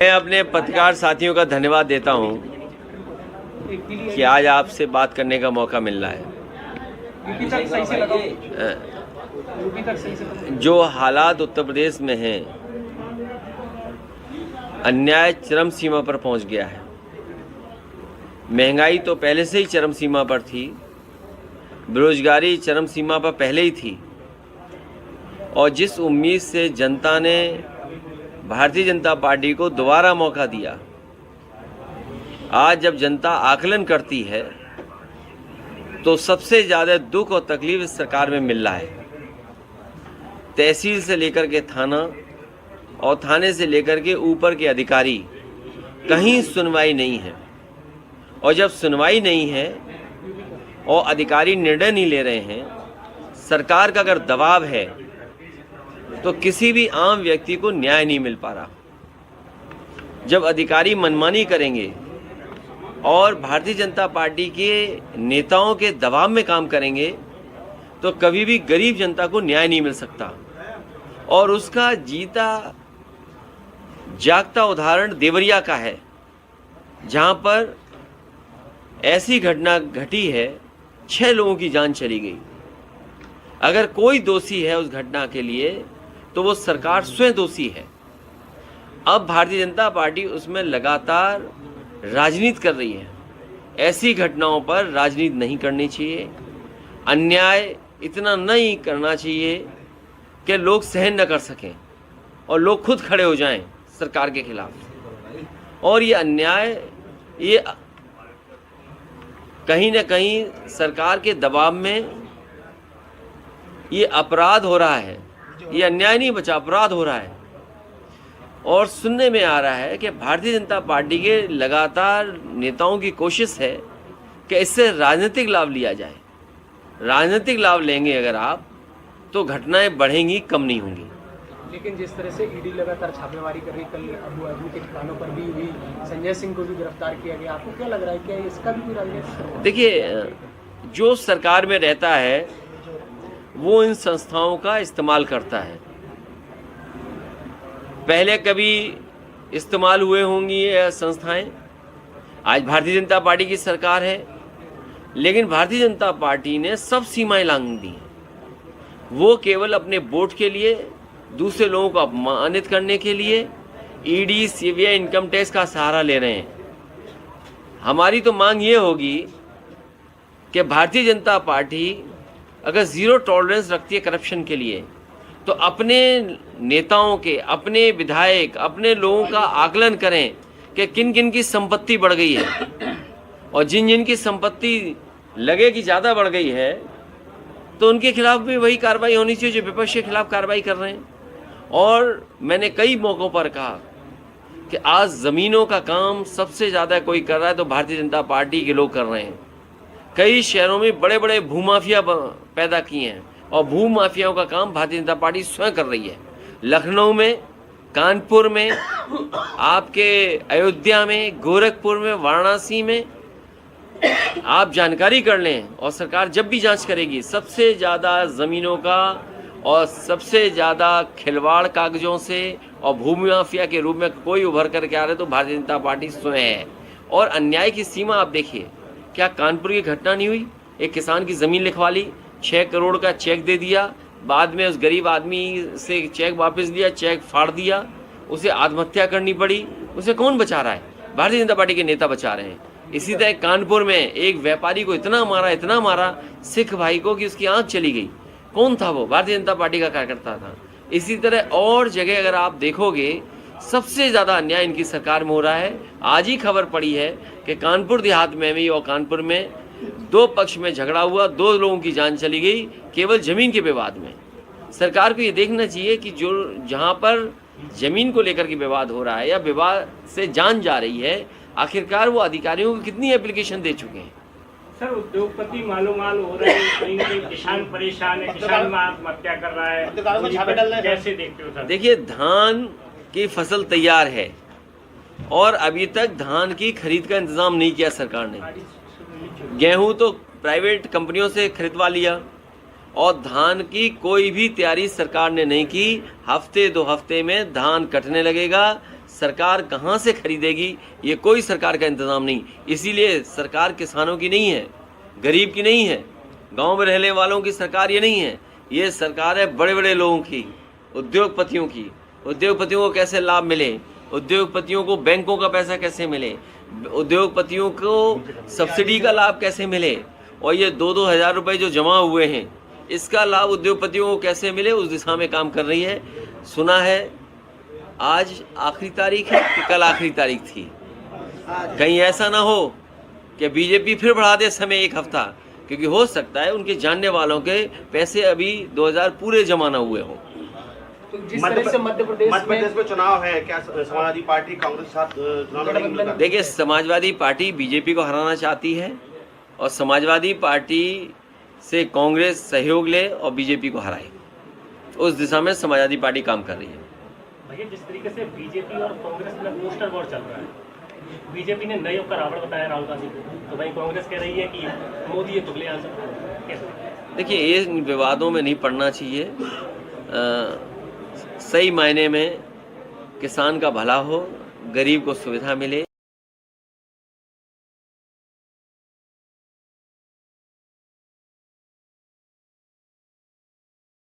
मैं अपने पत्रकार साथियों का धन्यवाद देता हूं कि आज आपसे बात करने का मौका मिल रहा है। जो हालात उत्तर प्रदेश में हैं, अन्याय चरम सीमा पर पहुंच गया है। महंगाई तो पहले से ही चरम सीमा पर थी, बेरोजगारी चरम सीमा पर पहले ही थी, और जिस उम्मीद से जनता ने भारतीय जनता पार्टी को दोबारा मौका दिया, आज जब जनता आकलन करती है तो सबसे ज़्यादा दुख और तकलीफ इस सरकार में मिल रहा है। तहसील से लेकर के थाना और थाने से लेकर के ऊपर के अधिकारी, कहीं सुनवाई नहीं है। और जब सुनवाई नहीं है और अधिकारी निर्णय नहीं ले रहे हैं, सरकार का अगर दबाव है, तो किसी भी आम व्यक्ति को न्याय नहीं मिल पा रहा। जब अधिकारी मनमानी करेंगे और भारतीय जनता पार्टी के नेताओं के दबाव में काम करेंगे, तो कभी भी गरीब जनता को न्याय नहीं मिल सकता। और उसका जीता जागता उदाहरण देवरिया का है, जहां पर ऐसी घटना घटी है, 6 लोगों की जान चली गई। अगर कोई दोषी है उस घटना के लिए, तो वो सरकार स्वयं दोषी है। अब भारतीय जनता पार्टी उसमें लगातार राजनीति कर रही है। ऐसी घटनाओं पर राजनीति नहीं करनी चाहिए। अन्याय इतना नहीं करना चाहिए कि लोग सहन न कर सकें और लोग खुद खड़े हो जाएं सरकार के खिलाफ। और ये अन्याय, ये कहीं न कहीं सरकार के दबाव में ये अपराध हो रहा है। ये अन्याय नहीं बचा, अपराध हो रहा है। और सुनने में आ रहा है कि भारतीय जनता पार्टी के लगातार नेताओं की कोशिश है कि इससे राजनीतिक लाभ लिया जाए। राजनीतिक लाभ लेंगे अगर आप, तो घटनाएं बढ़ेंगी, कम नहीं होंगी। लेकिन जिस तरह से ईडी लगातार छापेमारी कर रही, कल अबू के ठिकानों पर भी हुई, संजय सिंह को भी गिरफ्तार किया गया, आपको क्या लग रहा है, क्या इसका भी कोई राजनीतिक? देखिए, जो सरकार में रहता है वो इन संस्थाओं का इस्तेमाल करता है। पहले कभी इस्तेमाल हुए होंगी ये संस्थाएं। आज भारतीय जनता पार्टी की सरकार है, लेकिन भारतीय जनता पार्टी ने सब सीमाएं लांघ दी। वो केवल अपने वोट के लिए, दूसरे लोगों को अपमानित करने के लिए ईडी, सीबीआई, इनकम टैक्स का सहारा ले रहे हैं। हमारी तो मांग ये होगी कि भारतीय जनता पार्टी अगर ज़ीरो टॉलरेंस रखती है करप्शन के लिए, तो अपने नेताओं के, अपने विधायक, अपने लोगों का आकलन करें कि किन किन की संपत्ति बढ़ गई है, और जिन जिन की संपत्ति लगे कि ज़्यादा बढ़ गई है, तो उनके खिलाफ भी वही कार्रवाई होनी चाहिए जो विपक्ष के खिलाफ कार्रवाई कर रहे हैं। और मैंने कई मौक़ों पर कहा कि आज ज़मीनों का काम सबसे ज़्यादा कोई कर रहा है तो भारतीय जनता पार्टी के लोग कर रहे हैं। कई शहरों में बड़े बड़े भूमाफिया पैदा किए हैं, और भूमाफियाओं का काम भारतीय जनता पार्टी स्वयं कर रही है। लखनऊ में, कानपुर में, आपके अयोध्या में, गोरखपुर में, वाराणसी में, आप जानकारी कर लें। और सरकार जब भी जांच करेगी, सबसे ज़्यादा ज़मीनों का और सबसे ज़्यादा खिलवाड़ कागज़ों से और भूमि माफिया के रूप में कोई उभर करके आ रहे तो भारतीय जनता पार्टी स्वयं है। और अन्याय की सीमा आप देखिए, क्या कानपुर की घटना नहीं हुई? एक किसान की ज़मीन लिखवा ली, 6 करोड़ का चेक दे दिया, बाद में उस गरीब आदमी से चेक वापस लिया, चेक फाड़ दिया, उसे आत्महत्या करनी पड़ी। उसे कौन बचा रहा है? भारतीय जनता पार्टी के नेता बचा रहे हैं। इसी तरह कानपुर में एक व्यापारी को इतना मारा सिख भाई को कि उसकी आँख चली गई। कौन था वो? भारतीय जनता पार्टी का कार्यकर्ता था। इसी तरह और जगह अगर आप देखोगे, सबसे ज़्यादा अन्याय इनकी सरकार में हो रहा है। आज ही खबर पड़ी है कि कानपुर देहात में भी और कानपुर में 2 पक्ष में झगड़ा हुआ, 2 लोगों की जान चली गई केवल ज़मीन के विवाद में। सरकार को ये देखना चाहिए कि जो जहाँ पर ज़मीन को लेकर के विवाद हो रहा है या विवाद से जान जा रही है, आखिरकार वो अधिकारियों को कितनी एप्लीकेशन दे चुके हैं। सर, उद्योगपति मालोमाल हो रहे हैं, कहीं कहीं किसान परेशान है, किसान आत्महत्या कर रहा है, कैसे देखते हो सर? देखिए, धान की फसल तैयार है और अभी तक धान की खरीद का इंतजाम नहीं किया सरकार ने। गेहूं तो प्राइवेट कंपनियों से खरीदवा लिया और धान की कोई भी तैयारी सरकार ने नहीं की। हफ्ते 2 हफ्ते में धान कटने लगेगा, सरकार कहाँ से खरीदेगी, ये कोई सरकार का इंतज़ाम नहीं। इसीलिए सरकार किसानों की नहीं है, गरीब की नहीं है, गांव में रहने वालों की सरकार ये नहीं है। ये सरकार है बड़े बड़े लोगों की, उद्योगपतियों की। उद्योगपतियों को कैसे लाभ मिले, उद्योगपतियों को बैंकों का पैसा कैसे मिले, उद्योगपतियों को सब्सिडी का लाभ कैसे मिले, और ये 2-2 हज़ार रुपये जो जमा हुए हैं इसका लाभ उद्योगपतियों को कैसे मिले, उस दिशा में काम कर रही है। सुना है आज आखिरी तारीख है कि कल आखिरी तारीख थी, कहीं ऐसा ना हो कि बीजेपी फिर बढ़ा दे समय 1 हफ्ता, क्योंकि हो सकता है उनके जानने वालों के पैसे अभी 2000 पूरे जमा ना हुए हों। तो जिस तरह से मध्य प्रदेश में चुनाव है, क्या समाजवादी पार्टी कांग्रेस के साथ चुनाव लड़ेगी? देखिए, समाजवादी पार्टी बीजेपी को हराना चाहती है और समाजवादी पार्टी से कांग्रेस सहयोग ले और बीजेपी को हराए, उस दिशा में समाजवादी पार्टी काम कर रही है। भैया, जिस तरीके से बीजेपी और कांग्रेस में पोस्टर वॉर चल रहा है, बीजेपी ने नए युग का रावण बताया राहुल गांधी को, तो भाई कांग्रेस कह रही है कि मोदी ये तुगले आंसर। कैसे? देखिए, ये विवादों में नहीं पड़ना चाहिए। सही मायने में किसान का भला हो, गरीब को सुविधा मिले,